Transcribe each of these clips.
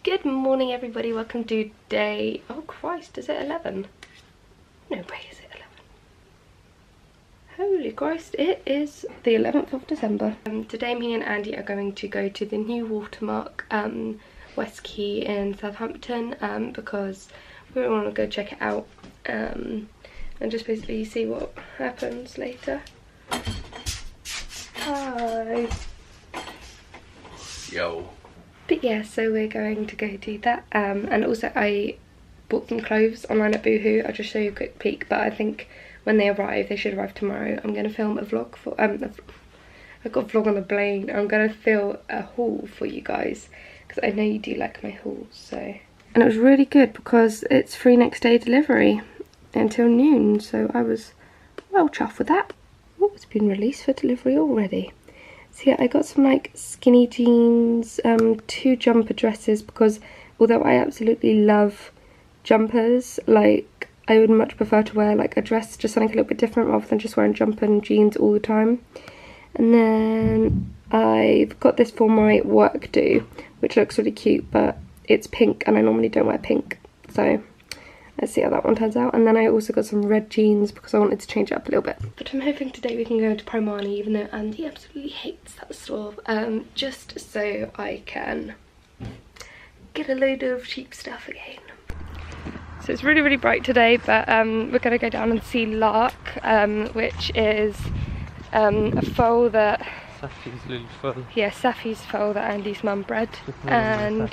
Good morning everybody, welcome to day, oh Christ, is it 11? No way is it 11. Holy Christ, it is the 11th of December. Today me and Andy are going to go to the new watermark, West Quay in Southampton, because we want to go check it out and just basically see what happens later. Hi. Yo. But yeah, so we're going to go do that, and also I bought some clothes online at Boohoo. I'll just show you a quick peek, but I think when they arrive, they should arrive tomorrow. I'm going to film a vlog for, I've got a vlog on the plane. I'm going to film a haul for you guys, because I know you do like my hauls, so. And it was really good because it's free next day delivery until noon, so I was well chuffed with that. Oh, it's been released for delivery already. So yeah, I got some like skinny jeans, 2 jumper dresses, because although I absolutely love jumpers, like I would much prefer to wear like a dress, just something a little bit different rather than just wearing jumper and jeans all the time. And then I've got this for my work do, which looks really cute, but it's pink and I normally don't wear pink, so let's see how that one turns out. And then I also got some red jeans because I wanted to change it up a little bit. But I'm hoping today we can go to Primani, even though Andy absolutely hates that store, just so I can get a load of cheap stuff again. So it's really, really bright today, but we're going to go down and see Lark, which is a foal that... Safi's little foal. Yeah, Safi's foal that Andy's mum bred. And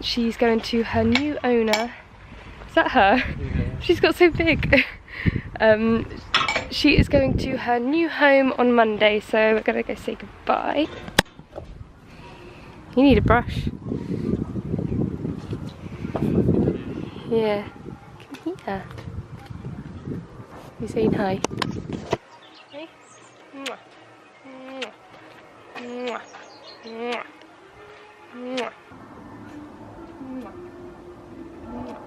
she's going to her new owner. Is that her? Yeah. She's got so big. She is going to her new home on Monday, so we're gonna go say goodbye. You need a brush. Yeah. Come here. You saying hi? Hey? Mwah. Mwah. Mwah. Mwah. Mwah.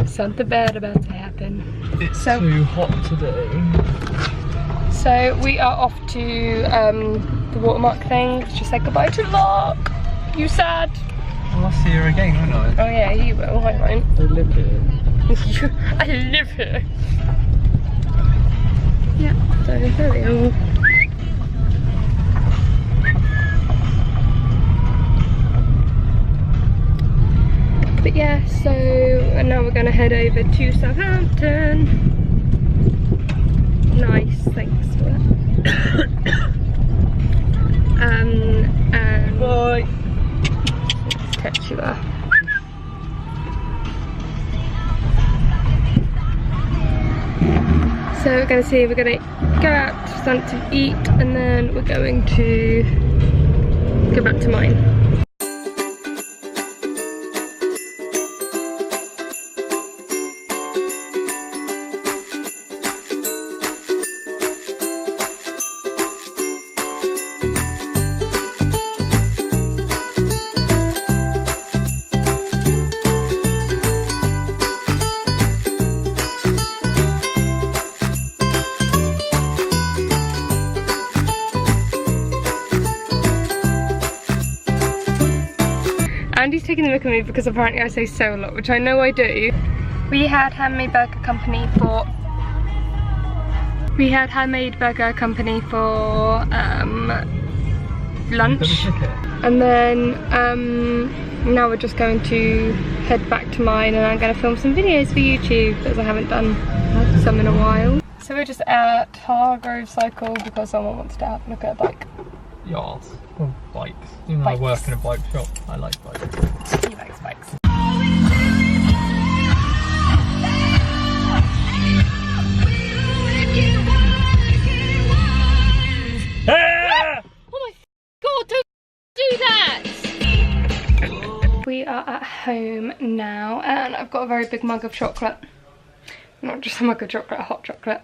Something bad about to happen. It's too hot today. So we are off to the watermark thing. Let's just say goodbye to Lark. You sad? Well, I'll see her again, won't I? Oh yeah, you will. I won't. I live here. I live here. Yeah, so there we are. But yeah, so now we're going to head over to Southampton. Nice, thanks for that. And bye. Let's catch you there. So we're going to see, we're going to go out to something to eat, and then we're going to go back to mine. Andy's taking the look at me because apparently I say so a lot, which I know I do. We had Handmade Burger Company for lunch, and then now we're just going to head back to mine, and I'm going to film some videos for YouTube because I haven't done some in a while. So we're just at Hargrove Cycle because someone wants to have a look at a bike. Yes. Well, bikes. Even though I work in a bike shop, I like bikes. He likes bikes. Ah! Oh my god, don't do that! We are at home now, and I've got a very big mug of chocolate. Not just a mug of chocolate, hot chocolate.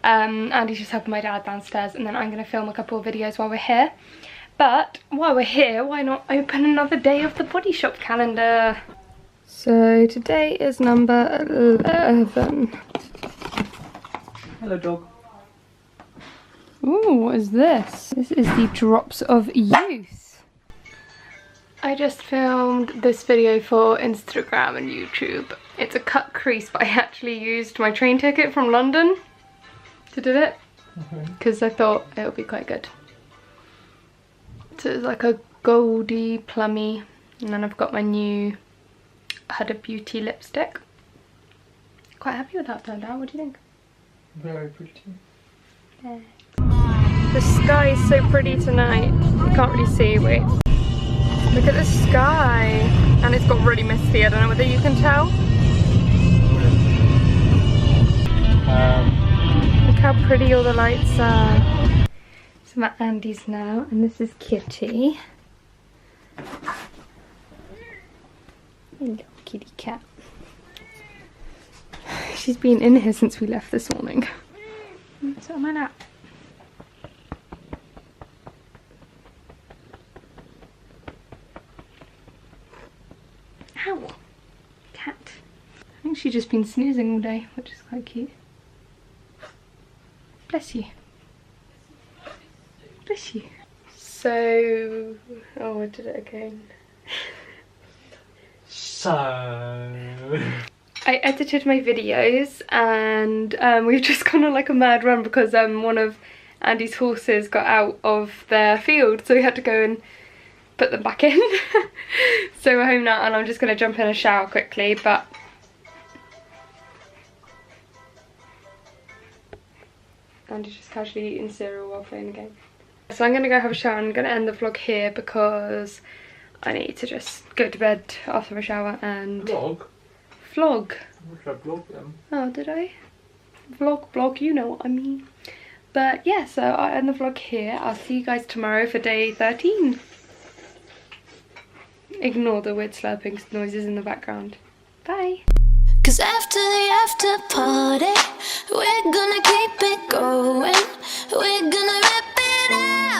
Andy's just helping my dad downstairs, and then I'm going to film a couple of videos while we're here. But while we're here, why not open another day of the Body Shop calendar? So today is number 11. Hello, dog. Ooh, what is this? This is the Drops of Youth. I just filmed this video for Instagram and YouTube. It's a cut crease, but I actually used my train ticket from London to do it because I thought it would be quite good. So it's like a goldy plummy, and then I've got my new Huda Beauty lipstick. Quite happy with how it turned out. What do you think? Very pretty. Yeah. The sky is so pretty tonight. You can't really see, wait. Look at the sky. And it's got really misty. I don't know whether you can tell. Look how pretty all the lights are. So I'm at Andy's now, and this is Kitty. Hello, kitty cat. She's been in here since we left this morning. So am I now. Ow! Cat. I think she's just been snoozing all day, which is quite cute. Bless you. Bless you. So... oh, I did it again. So... I edited my videos and we've just gone on like a mad run because one of Andy's horses got out of their field, so we had to go and put them back in. So we're home now and I'm just going to jump in a shower quickly, but Andy's just casually eating cereal while playing the game. So I'm going to go have a shower and I'm going to end the vlog here because I need to just go to bed after a shower and... Vlog? Vlog. I vlog them. Oh, did I? Vlog, you know what I mean. But yeah, so I end the vlog here. I'll see you guys tomorrow for day 13. Ignore the weird slurping noises in the background. Bye. 'Cause after the after party